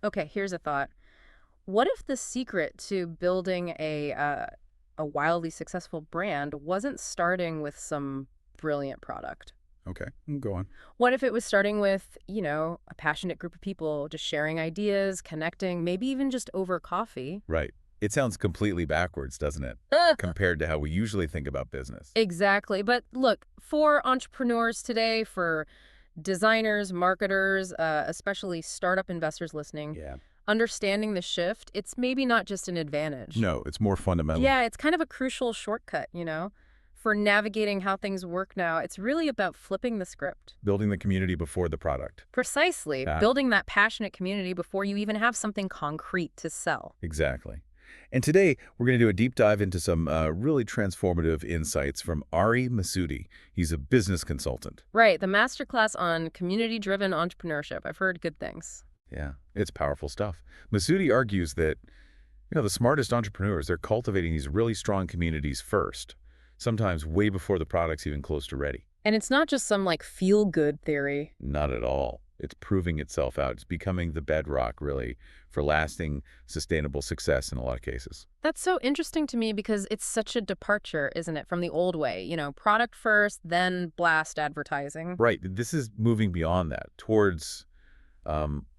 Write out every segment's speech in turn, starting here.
Okay, here's a thought. What if the secret to building a wildly successful brand wasn't starting with some brilliant product? Okay, go on. What if it was starting with, a passionate group of people just sharing ideas, connecting, maybe even just over coffee? Right. It sounds completely backwards, doesn't it? Compared to how we usually think about business. Exactly. But look, for entrepreneurs today, for designers, marketers, especially startup investors listening, Yeah. understanding the shift, it's maybe not just an advantage. No, it's more fundamental. Yeah, it's kind of a crucial shortcut. For navigating how things work now. It's really about flipping the script. Building the community before the product. Precisely. Yeah, Building that passionate community before you even have something concrete to sell. exactly. And today, we're going to do a deep dive into some really transformative insights from Ari Masudi. He's a business consultant. Right, the masterclass on community-driven entrepreneurship. I've heard good things. Yeah, it's powerful stuff. Masudi argues that, the smartest entrepreneurs, they're cultivating these really strong communities first, sometimes way before the product's even close to ready. And it's not just some feel-good theory. Not at all. It's proving itself out. It's becoming the bedrock, really, for lasting, sustainable success in a lot of cases. That's so interesting to me because it's such a departure, isn't it, from the old way? Product first, then blast advertising. Right. This is moving beyond that, towards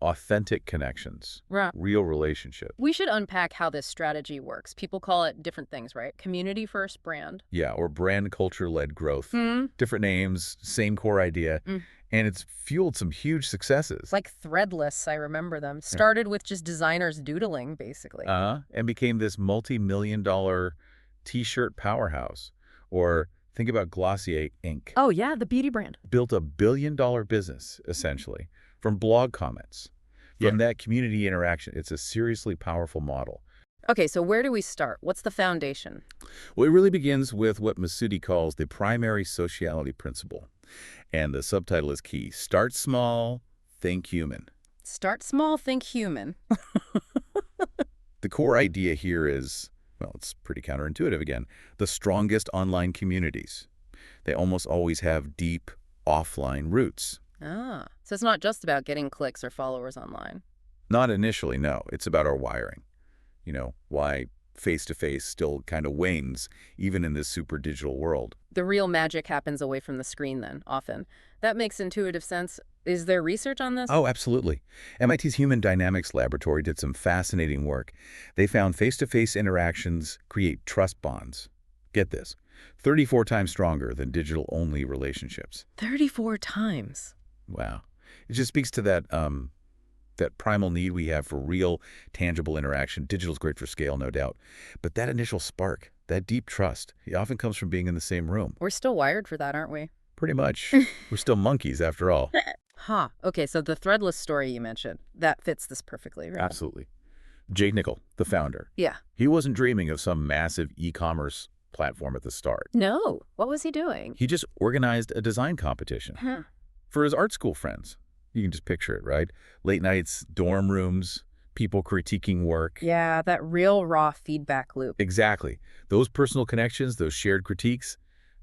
authentic connections, Right. real relationships. We should unpack how this strategy works. People call it different things, right? Community first brand. Yeah, or brand culture-led growth. Hmm. Different names, same core idea, Mm. and it's fueled some huge successes. Like Threadless, I remember them. Yeah. Started with just designers doodling, basically. And became this multi-million-dollar T-shirt powerhouse. Or think about Glossier Inc. Oh, yeah, the beauty brand. Built a billion-dollar business, essentially, from blog comments, from that community interaction. It's a seriously powerful model. Okay, so where do we start? What's the foundation? Well, it really begins with what Masudi calls the primary sociality principle. And the subtitle is key. Start small, think human. Start small, think human. The core idea here is, well, it's pretty counterintuitive again, the strongest online communities. They almost always have deep offline roots. Ah, so it's not just about getting clicks or followers online. Not initially, no. It's about our wiring. Why face-to-face still kind of wanes, even in this super digital world. The real magic happens away from the screen then, often. That makes intuitive sense. Is there research on this? Oh, absolutely. MIT's Human Dynamics Laboratory did some fascinating work. They found face-to-face interactions create trust bonds. Get this, 34 times stronger than digital-only relationships. 34 times. Wow. It just speaks to that primal need we have for real, tangible interaction. Digital's great for scale, no doubt. But that initial spark, that deep trust, it often comes from being in the same room. We're still wired for that, aren't we? Pretty much. We're still monkeys, after all. Huh. Okay, so the Threadless story you mentioned, that fits this perfectly, right? Absolutely. Jay Nickel, the founder, Yeah. he wasn't dreaming of some massive e-commerce platform at the start. No. What was he doing? He just organized a design competition Huh. for his art school friends. You can just picture it, right? Late nights, dorm rooms, people critiquing work. Yeah, that real raw feedback loop. Exactly. Those personal connections, those shared critiques,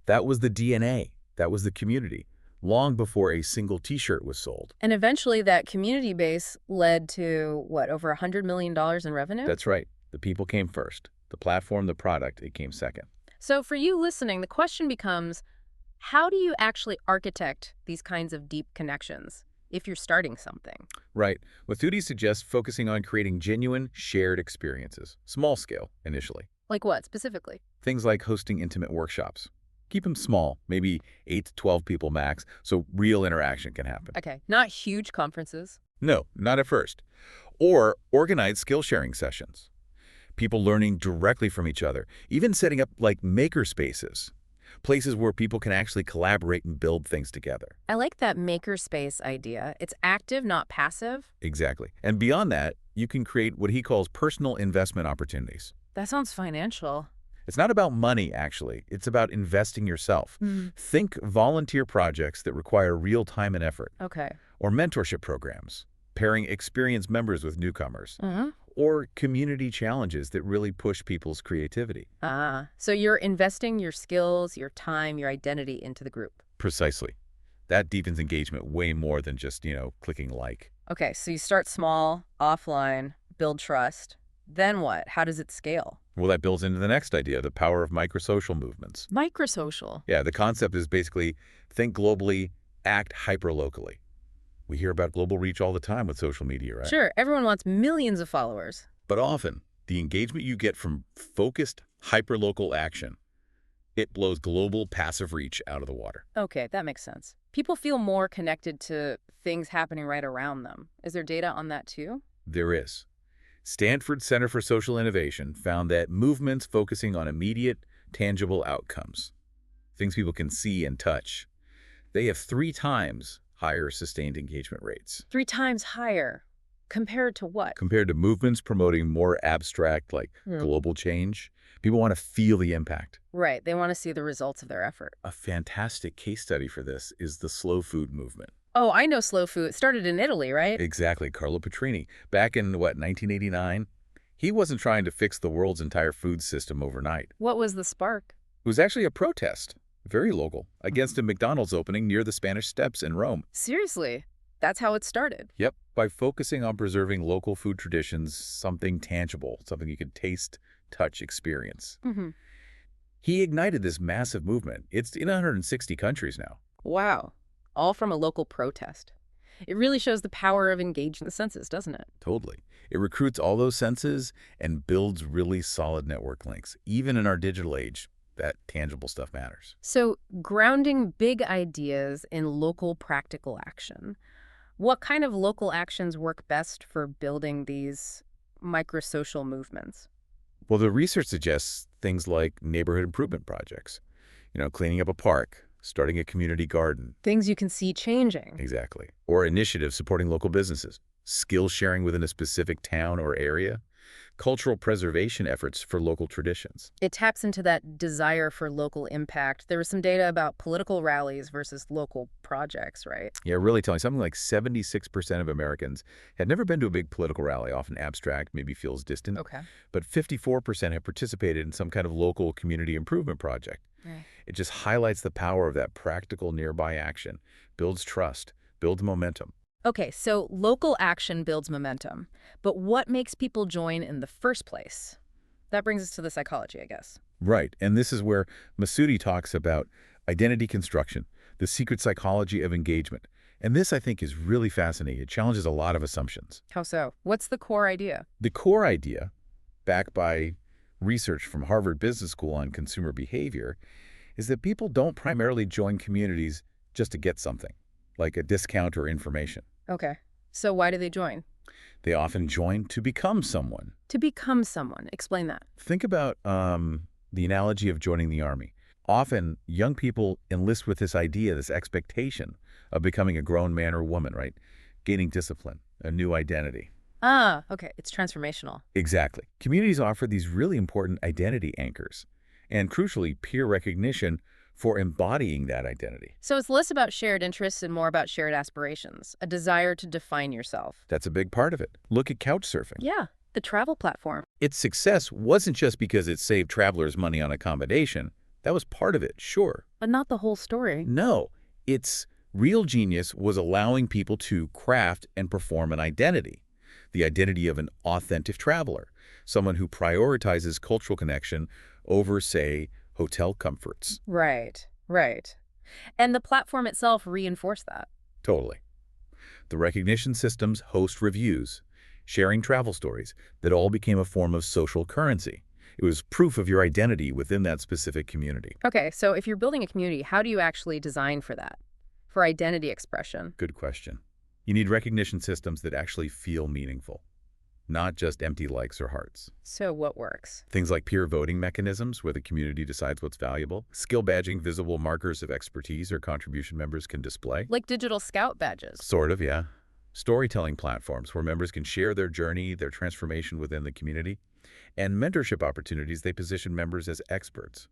that was the DNA. That was the community, long before a single T-shirt was sold. And eventually that community base led to, what, over $100 million in revenue? That's right. The people came first. The platform, the product, it came second. So for you listening, the question becomes, how do you actually architect these kinds of deep connections if you're starting something? Right. Mathudi suggests focusing on creating genuine, shared experiences, small scale initially. Like what, specifically? Things like hosting intimate workshops. Keep them small, maybe 8 to 12 people max, so real interaction can happen. Okay, not huge conferences. No, not at first. Or organize skill-sharing sessions. People learning directly from each other, even setting up like maker spaces, places where people can actually collaborate and build things together. I like that makerspace idea. It's active, not passive. Exactly. And beyond that, you can create what he calls personal investment opportunities. That sounds financial. It's not about money, actually. It's about investing yourself. Think volunteer projects that require real time and effort, Okay. or mentorship programs, pairing experienced members with newcomers, Uh-huh. or community challenges that really push people's creativity. So you're investing your skills, your time, your identity into the group. Precisely. That deepens engagement way more than just, clicking like. Okay, so you start small, offline, build trust. Then what? How does it scale? Well, that builds into the next idea, the power of microsocial movements. Microsocial. Yeah, the concept is basically think globally, act hyperlocally. We hear about global reach all the time with social media, right? Sure, everyone wants millions of followers. But often, the engagement you get from focused, hyperlocal action, it blows global passive reach out of the water. Okay, that makes sense. People feel more connected to things happening right around them. Is there data on that too? There is. Stanford Center for Social Innovation found that movements focusing on immediate, tangible outcomes, things people can see and touch, they have 3 times higher sustained engagement rates 3 times higher. Compared to what? compared to movements promoting more abstract, like global change. People want to feel the impact. Right, they want to see the results of their effort. A fantastic case study for this is the slow food movement. Oh, I know slow food. It started in Italy, right? Exactly, Carlo Petrini. Back in, 1989? He wasn't trying to fix the world's entire food system overnight. What was the spark? It was actually a protest, very local, against a McDonald's opening near the Spanish Steps in Rome. Seriously, that's how it started. Yep, by focusing on preserving local food traditions, something tangible, something you could taste, touch, experience. Mm-hmm. He ignited this massive movement. It's in 160 countries now. Wow, all from a local protest. It really shows the power of engaging the senses, doesn't it? Totally. It recruits all those senses and builds really solid network links. Even in our digital age, that tangible stuff matters. So, grounding big ideas in local practical action. What kind of local actions work best for building these microsocial movements? Well, the research suggests things like neighborhood improvement projects, cleaning up a park, starting a community garden. Things you can see changing. Exactly. Or initiatives supporting local businesses, skill sharing within a specific town or area, cultural preservation efforts for local traditions. It taps into that desire for local impact. There was some data about political rallies versus local projects, right? Yeah, really telling something like 76% of Americans had never been to a big political rally, often abstract, maybe feels distant. Okay. But 54% have participated in some kind of local community improvement project. Right. It just highlights the power of that practical nearby action, builds trust, builds momentum. Okay, so local action builds momentum. But what makes people join in the first place? That brings us to the psychology, I guess. Right, and this is where Masudi talks about identity construction, the secret psychology of engagement. And this, I think, is really fascinating. It challenges a lot of assumptions. How so? What's the core idea? The core idea, backed by research from Harvard Business School on consumer behavior, is that people don't primarily join communities just to get something, like a discount or information. Okay. So why do they join? They often join to become someone. To become someone. Explain that. Think about the analogy of joining the army. Often, young people enlist with this idea, this expectation of becoming a grown man or woman, right? Gaining discipline, a new identity. Ah, okay. It's transformational. Exactly. Communities offer these really important identity anchors, and crucially, peer recognition for embodying that identity. So it's less about shared interests and more about shared aspirations, a desire to define yourself. That's a big part of it. Look at couchsurfing. Yeah, the travel platform. Its success wasn't just because it saved travelers money on accommodation. That was part of it, sure. But not the whole story. No, its real genius was allowing people to craft and perform an identity, the identity of an authentic traveler, someone who prioritizes cultural connection over, say, hotel comforts. Right, right. And the platform itself reinforced that. Totally. The recognition systems host reviews, sharing travel stories that all became a form of social currency. It was proof of your identity within that specific community. Okay, so if you're building a community, how do you actually design for that? For identity expression? Good question. You need recognition systems that actually feel meaningful, not just empty likes or hearts. So what works? Things like peer voting mechanisms where the community decides what's valuable, skill badging visible markers of expertise or contribution members can display. Like digital scout badges. Sort of, yeah. Storytelling platforms where members can share their journey, their transformation within the community, and mentorship opportunities they position members as experts,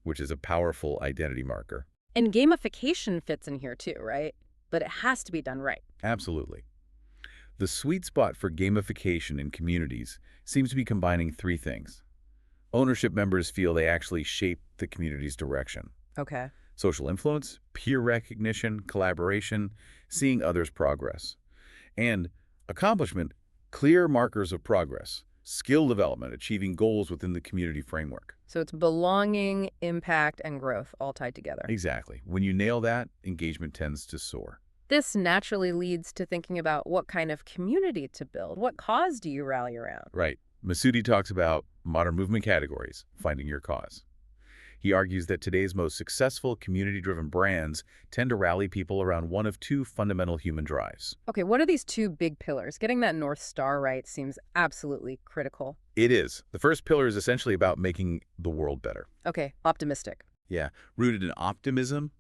which is a powerful identity marker. And gamification fits in here too, right? But it has to be done right. Absolutely. The sweet spot for gamification in communities seems to be combining 3 things. Ownership members feel they actually shape the community's direction. Okay. Social influence, peer recognition, collaboration, seeing others' progress. And accomplishment, clear markers of progress, skill development, achieving goals within the community framework. So it's belonging, impact, and growth all tied together. Exactly. When you nail that, engagement tends to soar. This naturally leads to thinking about what kind of community to build. What cause do you rally around? Right. Masudi talks about modern movement categories, finding your cause. He argues that today's most successful community-driven brands tend to rally people around one of two fundamental human drives. Okay, what are these two big pillars? Getting that North Star right seems absolutely critical. It is. The first pillar is essentially about making the world better. Okay, optimistic. Yeah, rooted in optimism,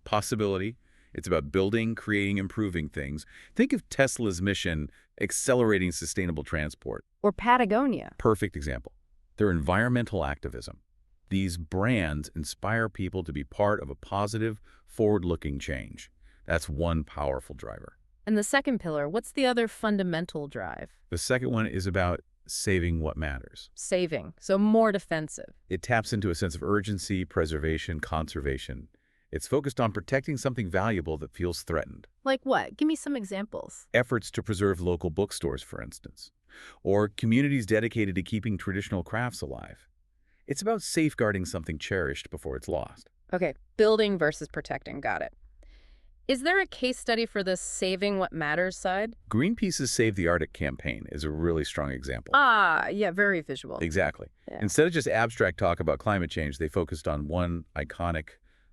possibility. It's about building, creating, improving things. Think of Tesla's mission, accelerating sustainable transport. Or Patagonia. Perfect example. They're environmental activism. These brands inspire people to be part of a positive, forward-looking change. That's one powerful driver. And the second pillar, what's the other fundamental drive? The second one is about saving what matters. Saving, so more defensive. It taps into a sense of urgency, preservation, conservation. It's focused on protecting something valuable that feels threatened. Like what? Give me some examples. Efforts to preserve local bookstores, for instance, or communities dedicated to keeping traditional crafts alive. It's about safeguarding something cherished before it's lost. Okay, building versus protecting, got it. Is there a case study for this saving what matters side? Greenpeace's Save the Arctic campaign is a really strong example. Ah, yeah, very visual. Exactly. Yeah. Instead of just abstract talk about climate change, they focused on one iconic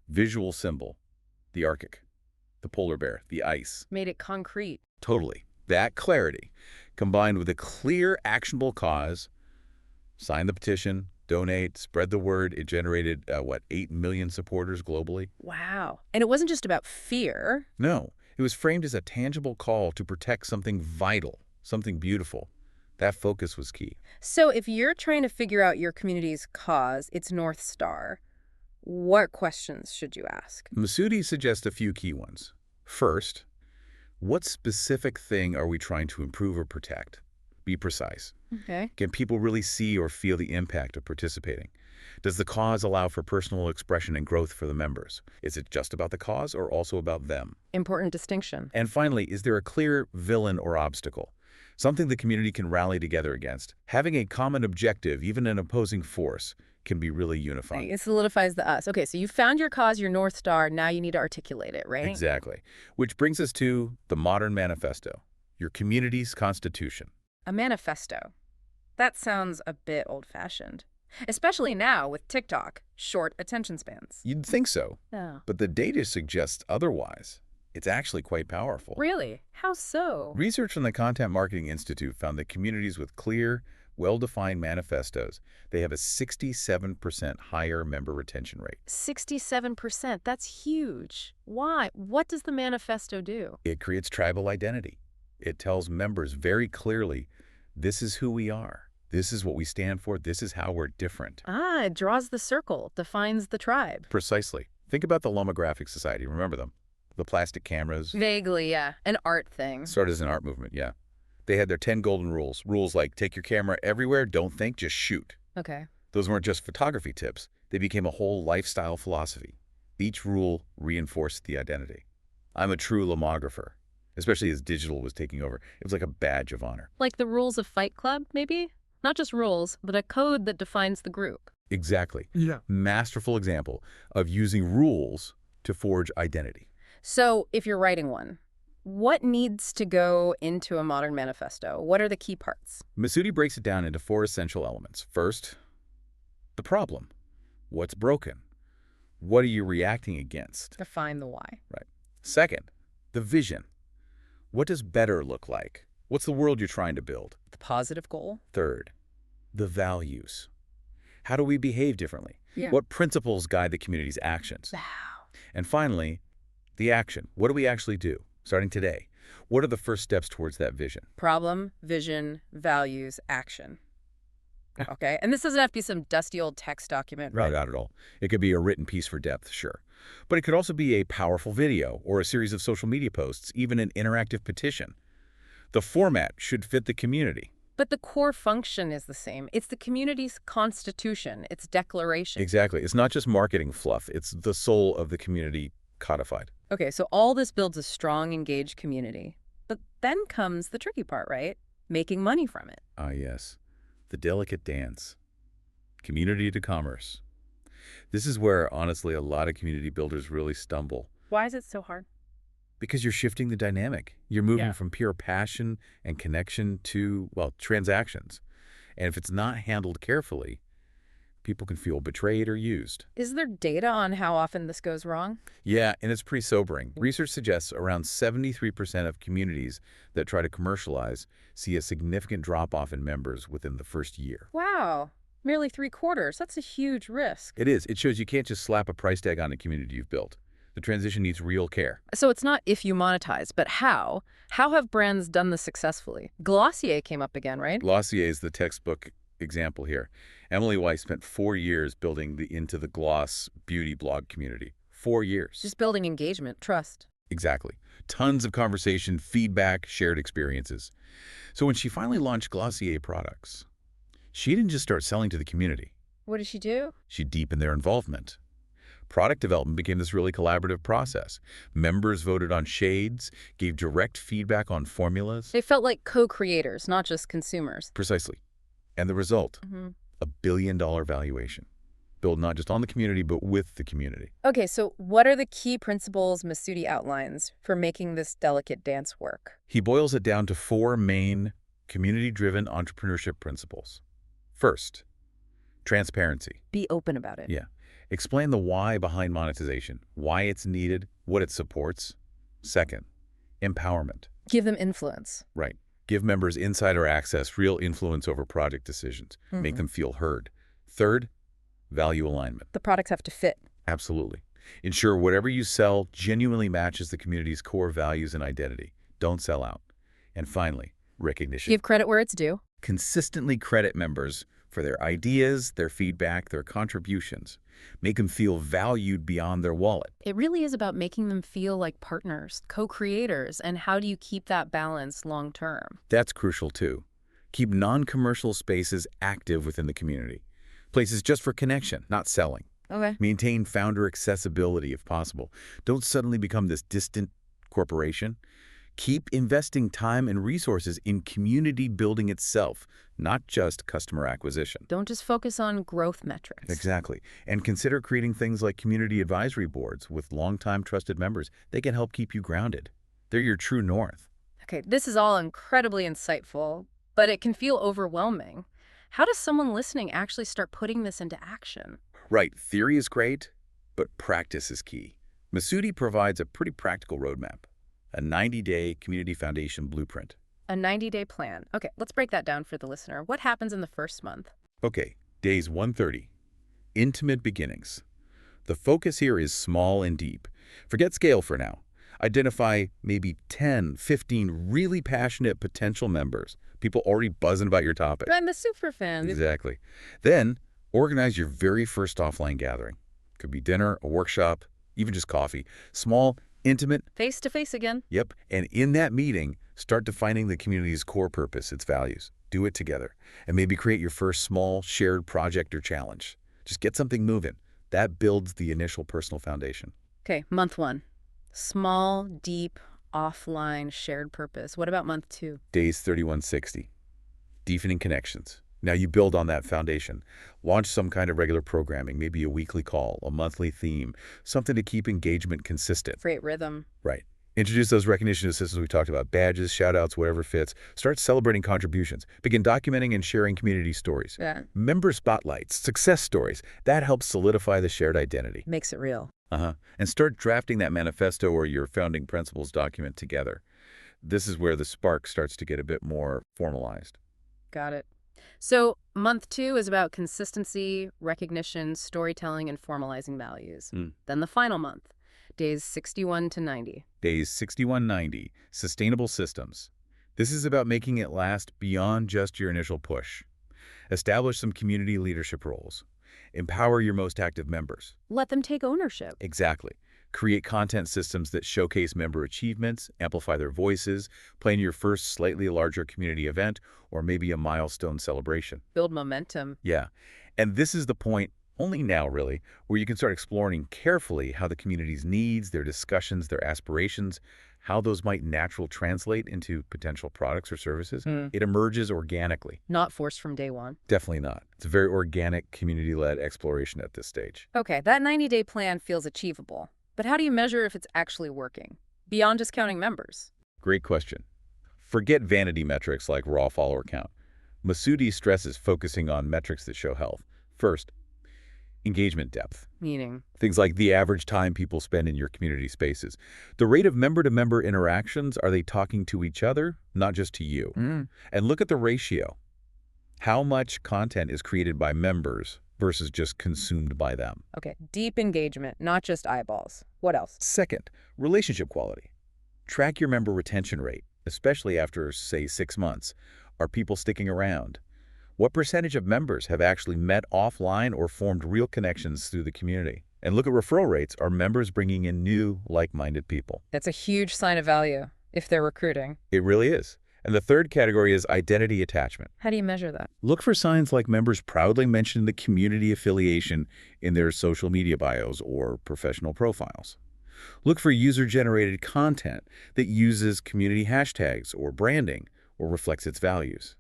visual symbol, the Arctic, the polar bear, the ice. Made it concrete. Totally. That clarity, combined with a clear, actionable cause, sign the petition, donate, spread the word. It generated, 8 million supporters globally? Wow. And it wasn't just about fear. No, it was framed as a tangible call to protect something vital, something beautiful. That focus was key. So if you're trying to figure out your community's cause, its North Star, what questions should you ask? Masudi suggests a few key ones. First, what specific thing are we trying to improve or protect? Be precise. Okay. Can people really see or feel the impact of participating? Does the cause allow for personal expression and growth for the members? Is it just about the cause or also about them? Important distinction. And finally, is there a clear villain or obstacle? Something the community can rally together against. Having a common objective, even an opposing force, can be really unifying. It solidifies the us. Okay, so you found your cause, your North Star. Now you need to articulate it, right? Exactly. Which brings us to the modern manifesto, your community's constitution. A manifesto. That sounds a bit old-fashioned. Especially now with TikTok, short attention spans. You'd think so, Yeah. but the data suggests otherwise. It's actually quite powerful. Really? How so? Research from the Content Marketing Institute found that communities with clear, well-defined manifestos, they have a 67% higher member retention rate. 67%. That's huge. Why? What does the manifesto do? It creates tribal identity. It tells members very clearly, this is who we are. This is what we stand for. This is how we're different. Ah, it draws the circle, defines the tribe. Precisely. Think about the Lomographic Society. Remember them? The plastic cameras. Vaguely, yeah. An art thing. Started as an art movement, yeah. They had their 10 golden rules. Rules like take your camera everywhere, don't think, just shoot. Okay. Those weren't just photography tips. They became a whole lifestyle philosophy. Each rule reinforced the identity. I'm a true lomographer, especially as digital was taking over. It was like a badge of honor. Like the rules of Fight Club, maybe? Not just rules, but a code that defines the group. Exactly. Yeah. Masterful example of using rules to forge identity. So if you're writing one, what needs to go into a modern manifesto? What are the key parts? Masudi breaks it down into 4 essential elements. First, the problem. What's broken? What are you reacting against? Define the why. Right. Second, the vision. What does better look like? What's the world you're trying to build? The positive goal. Third, the values. How do we behave differently? Yeah. What principles guide the community's actions? Wow. And finally, the action. What do we actually do, starting today? What are the first steps towards that vision? Problem, vision, values, action. Okay, and this doesn't have to be some dusty old text document, right? Not at all. It could be a written piece for depth, sure. But it could also be a powerful video or a series of social media posts, even an interactive petition. The format should fit the community. But the core function is the same. It's the community's constitution, its declaration. Exactly. It's not just marketing fluff. It's the soul of the community codified. Okay, so all this builds a strong, engaged community. But then comes the tricky part, right? Making money from it. Ah, yes. The delicate dance. Community to commerce. This is where, honestly, a lot of community builders really stumble. Why is it so hard? Because you're shifting the dynamic. You're moving Yeah. from pure passion and connection to, well, transactions. And if it's not handled carefully, people can feel betrayed or used. Is there data on how often this goes wrong? Yeah, and it's pretty sobering. Research suggests around 73% of communities that try to commercialize see a significant drop-off in members within the first year. Wow, nearly 3/4. That's a huge risk. It is. It shows you can't just slap a price tag on a community you've built. The transition needs real care. So it's not if you monetize, but how? How have brands done this successfully? Glossier came up again, right? Glossier is the textbook example here. Emily Weiss spent 4 years building the Into the Gloss beauty blog community. 4 years. Just building engagement, trust. Exactly. Tons of conversation, feedback, shared experiences. So when she finally launched Glossier products, she didn't just start selling to the community. What did she do? She deepened their involvement. Product development became this really collaborative process. Members voted on shades, gave direct feedback on formulas. They felt like co-creators, not just consumers. Precisely. And the result, Hmm. a billion-dollar valuation. Built not just on the community, but with the community. Okay, so what are the key principles Masudi outlines for making this delicate dance work? He boils it down to 4 main community-driven entrepreneurship principles. First, transparency. Be open about it. Yeah. Explain the why behind monetization, why it's needed, what it supports. Second, empowerment. Give them influence. Right. Give members insider access, real influence over project decisions. Make them feel heard. Third, value alignment. The products have to fit. Absolutely. Ensure whatever you sell genuinely matches the community's core values and identity. Don't sell out. And finally, recognition. Give credit where it's due. Consistently credit members for their ideas, their feedback, their contributions. Make them feel valued beyond their wallet. It really is about making them feel like partners, co-creators, and how do you keep that balance long term? That's crucial too. Keep non-commercial spaces active within the community. Places just for connection, not selling. Okay. Maintain founder accessibility if possible. Don't suddenly become this distant corporation. Keep investing time and resources in community building itself, not just customer acquisition. Don't just focus on growth metrics. Exactly. And consider creating things like community advisory boards with longtime trusted members. They can help keep you grounded. They're your true north. Okay, this is all incredibly insightful, but it can feel overwhelming. How does someone listening actually start putting this into action? Right, theory is great, but practice is key. Masudi provides a pretty practical roadmap, a 90-day community foundation blueprint. A 90-day plan. Okay, let's break that down for the listener. What happens in the first month? Okay, days 130, intimate beginnings. The focus here is small and deep. Forget scale for now. Identify maybe 10, 15 really passionate potential members, people already buzzing about your topic. I'm the super fan. Exactly. Then, organize your very first offline gathering. Could be dinner, a workshop, even just coffee. Small, intimate. Face to face again. Yep. And in that meeting, start defining the community's core purpose, its values. Do it together. And maybe create your first small shared project or challenge. Just get something moving. That builds the initial personal foundation. Okay, month 1. Small, deep, offline, shared purpose. What about month 2? Days 3160. Deepening connections. Now you build on that foundation. Launch some kind of regular programming, maybe a weekly call, a monthly theme, something to keep engagement consistent. Create rhythm. Right. Introduce those recognition systems we talked about, badges, shout-outs, whatever fits. Start celebrating contributions. Begin documenting and sharing community stories. Yeah. Member spotlights, success stories. That helps solidify the shared identity. Makes it real. And start drafting that manifesto or your founding principles document together. This is where the spark starts to get a bit more formalized. Got it. So month 2 is about consistency, recognition, storytelling, and formalizing values. Then the final month, days 61 to 90. Days 6190, sustainable systems. This is about making it last beyond just your initial push. Establish some community leadership roles. Empower your most active members. Let them take ownership. Exactly. Create content systems that showcase member achievements, amplify their voices, plan your first slightly larger community event, or maybe a milestone celebration. Build momentum. Yeah. And this is the point, only now really, where you can start exploring carefully how the community's needs, their discussions, their aspirations, how those might naturally translate into potential products or services. It emerges organically. Not forced from day one. Definitely not. It's a very organic, community-led exploration at this stage. Okay, that 90-day plan feels achievable. But how do you measure if it's actually working? Beyond just counting members. Great question. Forget vanity metrics like raw follower count. Masudi stresses focusing on metrics that show health. First, engagement depth. Meaning? Things like the average time people spend in your community spaces. The rate of member-to-member interactions, are they talking to each other, not just to you? And look at the ratio. How much content is created by members versus just consumed by them? Okay, deep engagement, not just eyeballs. What else? Second, relationship quality. Track your member retention rate, especially after, say, 6 months. Are people sticking around? What percentage of members have actually met offline or formed real connections through the community? And look at referral rates. Are members bringing in new, like-minded people? That's a huge sign of value, if they're recruiting. It really is. And the third category is identity attachment. How do you measure that? Look for signs like members proudly mention the community affiliation in their social media bios or professional profiles. Look for user-generated content that uses community hashtags or branding or reflects its values.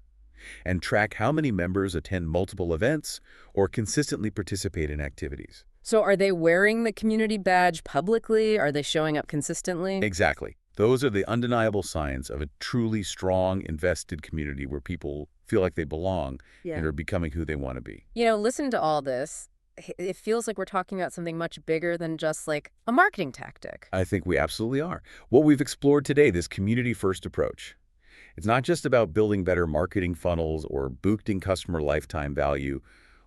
And track how many members attend multiple events or consistently participate in activities. So are they wearing the community badge publicly? Are they showing up consistently? Exactly. Those are the undeniable signs of a truly strong, invested community where people feel like they belong and are becoming who they want to be. You know, listen to all this. It feels like we're talking about something much bigger than just like a marketing tactic. I think we absolutely are. What we've explored today, this community-first approach, it's not just about building better marketing funnels or boosting customer lifetime value,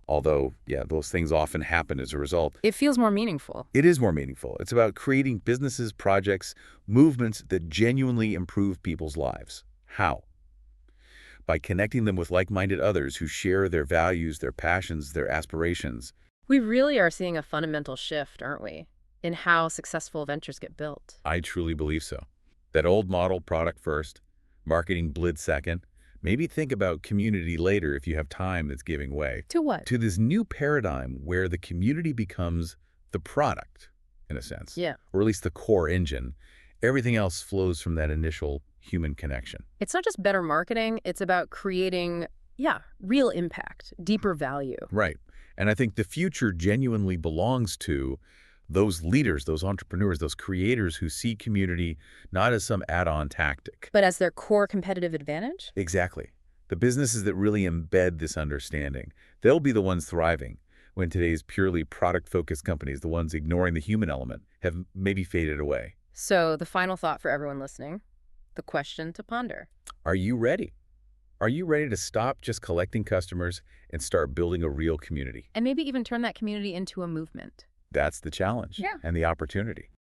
although, yeah, those things often happen as a result. It feels more meaningful. It is more meaningful. It's about creating businesses, projects, movements that genuinely improve people's lives. How? By connecting them with like-minded others who share their values, their passions, their aspirations. We really are seeing a fundamental shift, aren't we, in how successful ventures get built. I truly believe so. That old model, product first, marketing blitz second. Maybe think about community later if you have time that's giving way. To what? To this new paradigm where the community becomes the product, in a sense. Yeah. Or at least the core engine. Everything else flows from that initial human connection. It's not just better marketing. It's about creating, real impact, deeper value. Right. And I think the future genuinely belongs to those leaders, those entrepreneurs, those creators who see community not as some add-on tactic. But as their core competitive advantage? Exactly. The businesses that really embed this understanding, they'll be the ones thriving when today's purely product-focused companies, the ones ignoring the human element, have maybe faded away. So the final thought for everyone listening, the question to ponder. Are you ready? Are you ready to stop just collecting customers and start building a real community? And maybe even turn that community into a movement. That's the challenge and the opportunity.